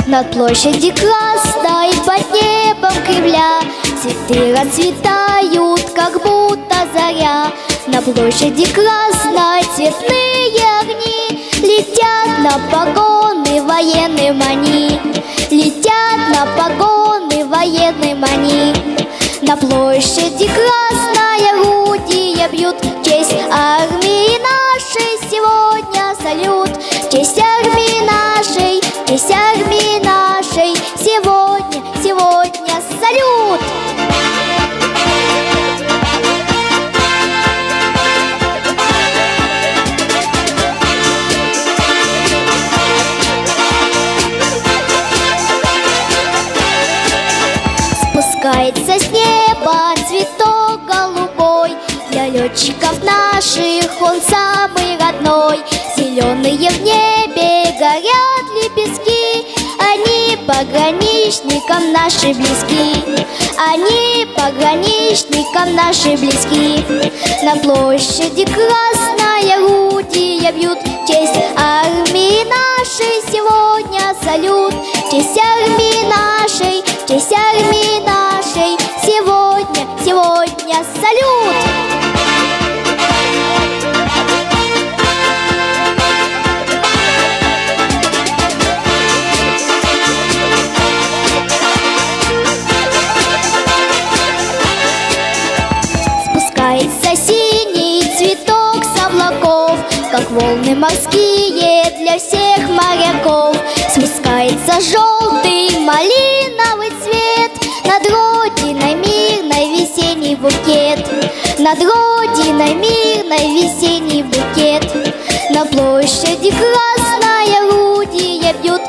Над площадью красной под небом Кремля цветы расцветают, как будто заря. На площади красной цветные огни летят на погоны военным они, летят на погоны военным они. На площади красной орудия бьют, в честь армии нашей сегодня салют. В честь армии нашей, в честь армии нашей сегодня, сегодня салют. Спускается с неба цветок голубой, для летчиков наших он самый родной. Зеленые в небе горят лепестки, они пограничникам наши близки, они пограничникам наши близки. На площади красной орудия бьют, в честь армии нашей сегодня салют. В честь армии нашей, в честь армии нашей сегодня, сегодня салют. Спускается синий цветок с облаков, как волны морские для всех моряков. Спускается желтый малиновый цвет, над родиной мирной весенний букет, над родиной мирной весенний букет. На площади красной орудия бьют,